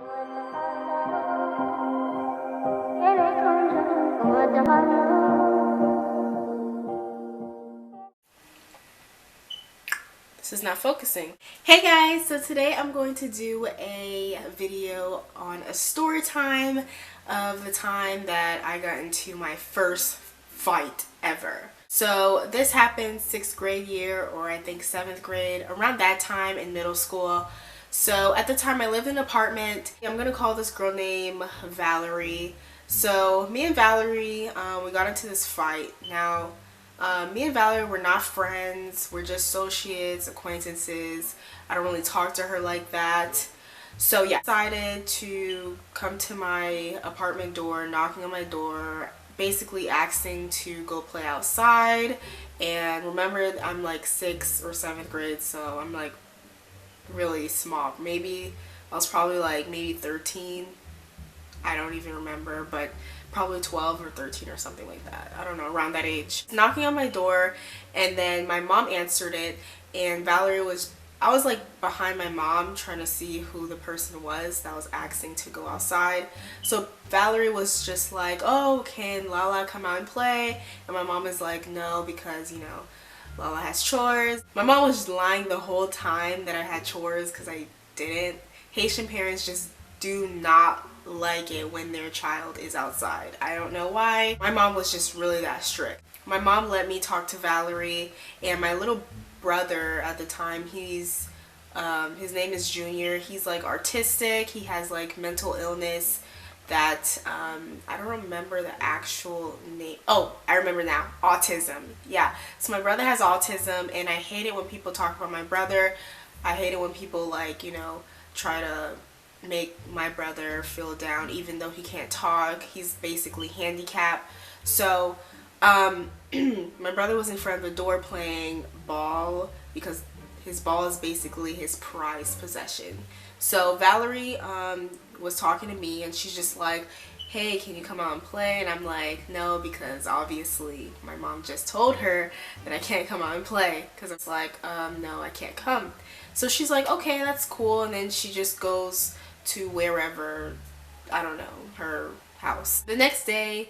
This is not focusing. Hey guys, so today I'm going to do a video on a story time of the time that I got into my first fight ever. So this happened 6th grade year, or I think 7th grade, around that time in middle school. So at the time I lived in an apartment. I'm gonna call this girl named Valerie. So me and Valerie, we got into this fight. Now, me and Valerie were not friends. We're just associates, acquaintances. I don't really talk to her like that. So yeah, I decided to come to my apartment door, knocking on my door, basically asking to go play outside. And remember, I'm like 6th or 7th grade, so I'm like really small. Maybe I was probably like maybe 13. I don't even remember, but probably 12 or 13 or something like that. I don't know, around that age. Knocking on my door, and then my mom answered it, and I was like behind my mom trying to see who the person was that was asking to go outside. So Valerie was just like, oh, can Lala come out and play? And my mom is like, no, because, you know, Lala has chores. My mom was just lying the whole time that I had chores, because I didn't. Haitian parents just do not like it when their child is outside. I don't know why. My mom was just really that strict. My mom let me talk to Valerie, and my little brother at the time, his name is Junior. He's like artistic. He has like mental illness that I don't remember the actual name. Oh, I remember now. Autism. Yeah. So my brother has autism, and I hate it when people talk about my brother. I hate it when people, like, you know, try to make my brother feel down even though he can't talk. He's basically handicapped. So my brother was in front of the door playing ball, because his ball is basically his prized possession. So Valerie was talking to me, and she's just like, hey, can you come out and play? And I'm like, no, because obviously my mom just told her that I can't come out and play, because it's like, no, I can't come. So she's like, okay, that's cool. And then she just goes to wherever, I don't know, her house. The next day,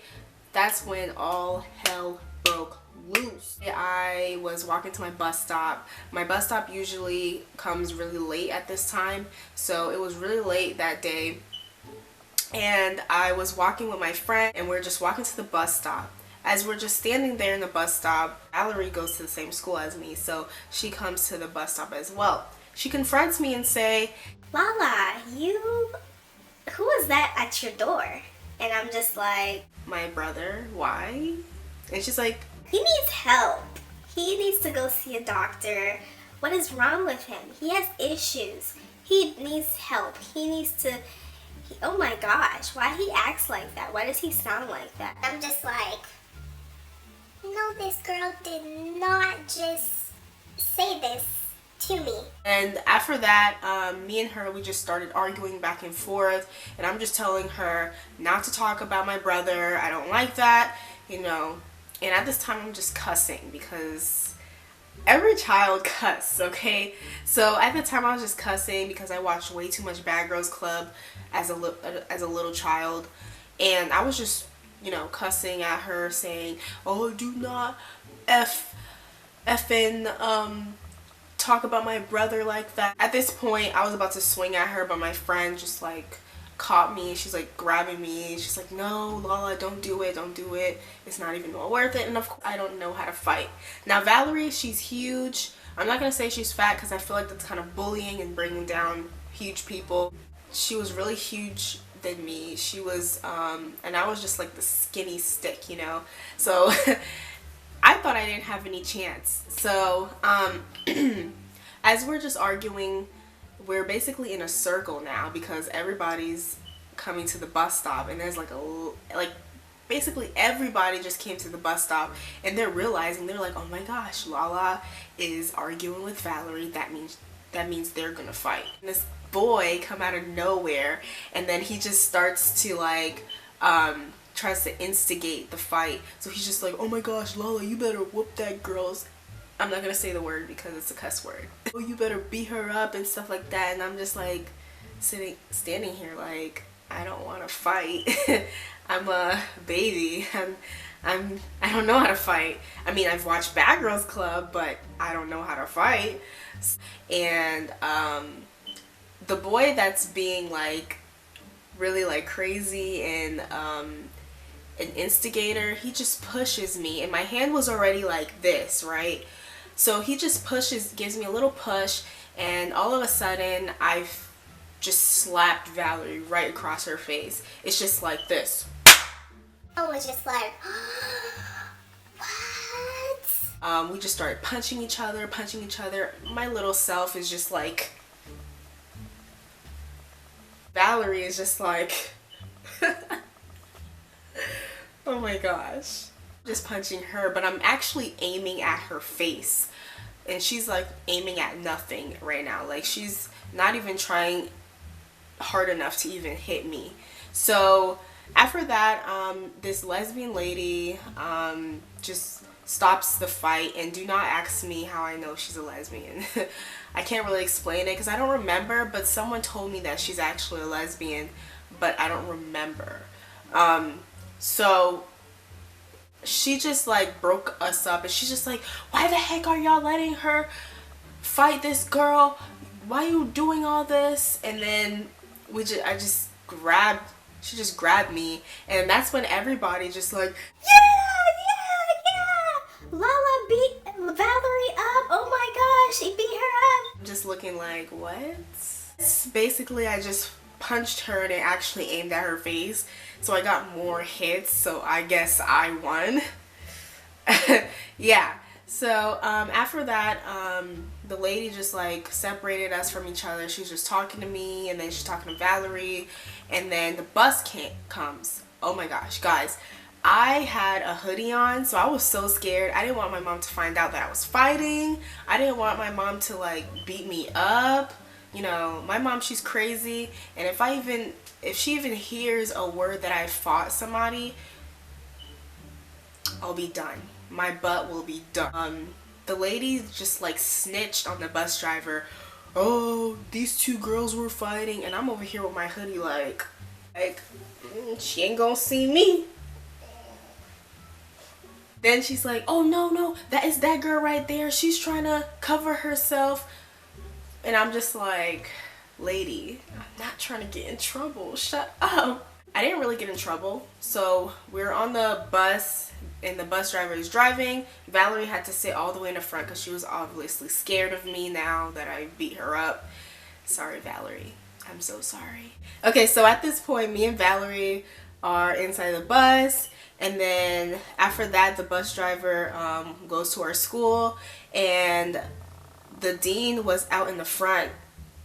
that's when all hell broke loose. I was walking to my bus stop. My bus stop usually comes really late at this time, so it was really late that day. And I was walking with my friend, and we're just walking to the bus stop. As we're just standing there in the bus stop, Valerie goes to the same school as me, so she comes to the bus stop as well. She confronts me and say, Lala, who is that at your door? And I'm just like, my brother. Why? And she's like, he needs help. He needs to go see a doctor. What is wrong with him? He has issues. He needs help. He needs to, oh my gosh, why he acts like that? Why does he sound like that? I'm just like, no, this girl did not just say this to me. And after that, me and her, we just started arguing back and forth, and I'm just telling her not to talk about my brother. I don't like that, you know. And at this time, I'm just cussing, because every child cuss, okay? So at the time, I was just cussing because I watched way too much Bad Girls Club as a little child, and I was just, you know, cussing at her, saying, oh, do not effing talk about my brother like that. At this point, I was about to swing at her, but my friend just like caught me. She's like grabbing me. She's like, no, Lala, don't do it. Don't do it. It's not even worth it. And of course, I don't know how to fight. Now, Valerie, she's huge. I'm not going to say she's fat, because I feel like that's kind of bullying and bringing down huge people. She was really huge than me. She was, and I was just like the skinny stick, you know? So I thought I didn't have any chance. So, as we're just arguing, we're basically in a circle now, because everybody's coming to the bus stop, and there's like basically everybody just came to the bus stop, and they're realizing, they're like, oh my gosh, Lala is arguing with Valerie. That means they're gonna fight. And this boy come out of nowhere, and then he just starts to like tries to instigate the fight. So he's just like, oh my gosh, Lala, you better whoop that girl's, I'm not gonna say the word because it's a cuss word, oh, you better beat her up and stuff like that. And I'm just like standing here like, I don't want to fight. I'm a baby. I don't know how to fight. I mean, I've watched Bad Girls Club, but I don't know how to fight. And the boy that's being like really like crazy and an instigator, he just pushes me, and my hand was already like this, right? So he just gives me a little push, and all of a sudden I've just slapped Valerie right across her face. It's just like this. I was just like, what? We just started punching each other. My little self is just like, Valerie is just like, oh my gosh. Just punching her, but I'm actually aiming at her face. And she's like aiming at nothing right now. Like, she's not even trying hard enough to even hit me. So after that, this lesbian lady just stops the fight. And do not ask me how I know she's a lesbian. I can't really explain it because I don't remember, but someone told me that she's actually a lesbian, but I don't remember. So she just like broke us up, and she's just like, why the heck are y'all letting her fight this girl? Why are you doing all this? And then she just grabbed me, and that's when everybody just like, yeah, Lala beat Valerie up. Oh my gosh, he beat her up. I'm just looking like, what? Basically, I just punched her and it actually aimed at her face, so I got more hits, so I guess I won. Yeah, so after that, the lady just like separated us from each other. She was just talking to me, and then she's talking to Valerie, and then the bus comes. Oh my gosh, guys, I had a hoodie on, so I was so scared. I didn't want my mom to find out that I was fighting. I didn't want my mom to like beat me up. You know, my mom, she's crazy, and if she even hears a word that I fought somebody, I'll be done. My butt will be done. The lady just like snitched on the bus driver. Oh, these two girls were fighting, and I'm over here with my hoodie like she ain't gonna see me. Then she's like, oh no, that is that girl right there. She's trying to cover herself. And I'm just like, lady, I'm not trying to get in trouble. Shut up. I didn't really get in trouble. So we're on the bus, and the bus driver is driving. Valerie had to sit all the way in the front because she was obviously scared of me now that I beat her up. Sorry, Valerie. I'm so sorry. Okay, so at this point, me and Valerie are inside the bus. And then after that, the bus driver goes to our school, and the dean was out in the front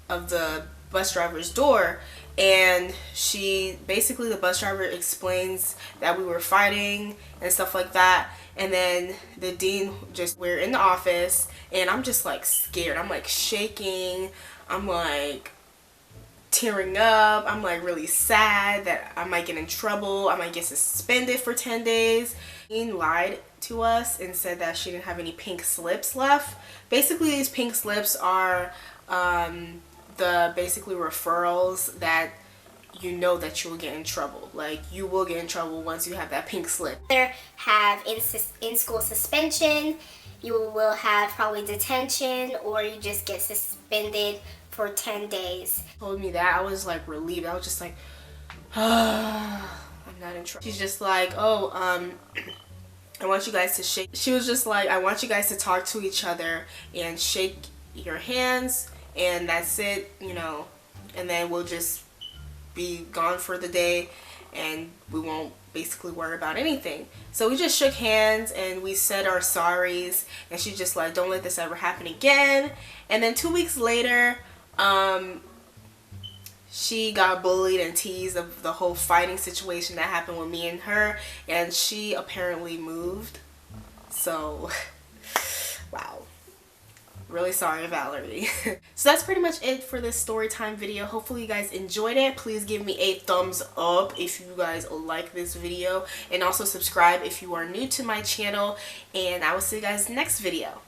of the bus driver's door, and the bus driver explains that we were fighting and stuff like that. And then the dean we're in the office, and I'm just like scared. I'm like shaking. I'm like tearing up. I'm like really sad that I might get in trouble. I might get suspended for 10 days. The dean lied to us and said that she didn't have any pink slips left. Basically, these pink slips are the basically referrals that you know that you will get in trouble. Like, you will get in trouble once you have that pink slip. Either have in-school suspension, you will have probably detention, or you just get suspended for 10 days. Told me that, I was like relieved. I was just like, I'm not in trouble. She's just like, oh, I want you guys to shake. She was just like, I want you guys to talk to each other and shake your hands, and that's it, you know, and then we'll just be gone for the day, and we won't basically worry about anything. So we just shook hands and we said our sorries, and she's just like, don't let this ever happen again. And then 2 weeks later, she got bullied and teased of the whole fighting situation that happened with me and her, and she apparently moved. So wow, really sorry, Valerie. So that's pretty much it for this story time video. Hopefully you guys enjoyed it. Please give me a thumbs up if you guys like this video, and also subscribe if you are new to my channel, and I will see you guys next video.